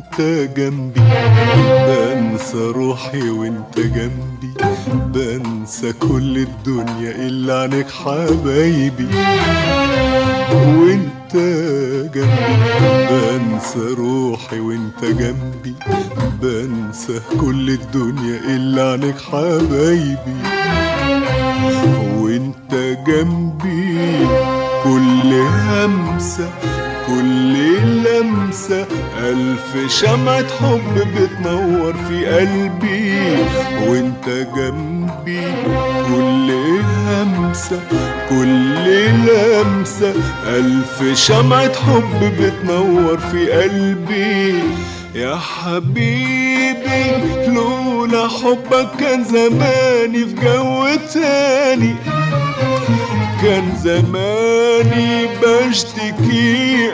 وانت جنبي، بنسى روحي وانت جنبي، بنسى كل الدنيا إلا عنك حبايبي. وانت جنبي بنسى روحي وانت جنبي، بنسى كل الدنيا إلا عنك حبايبي. وانت جنبي كل همسة كل لمسة ألف شمعة حب بتنور في قلبي. وانت جنبي كل همسة كل لمسة ألف شمعة حب بتنور في قلبي. يا حبيبي لولا حبك كان زماني في جو تاني، كان زماني بشتكي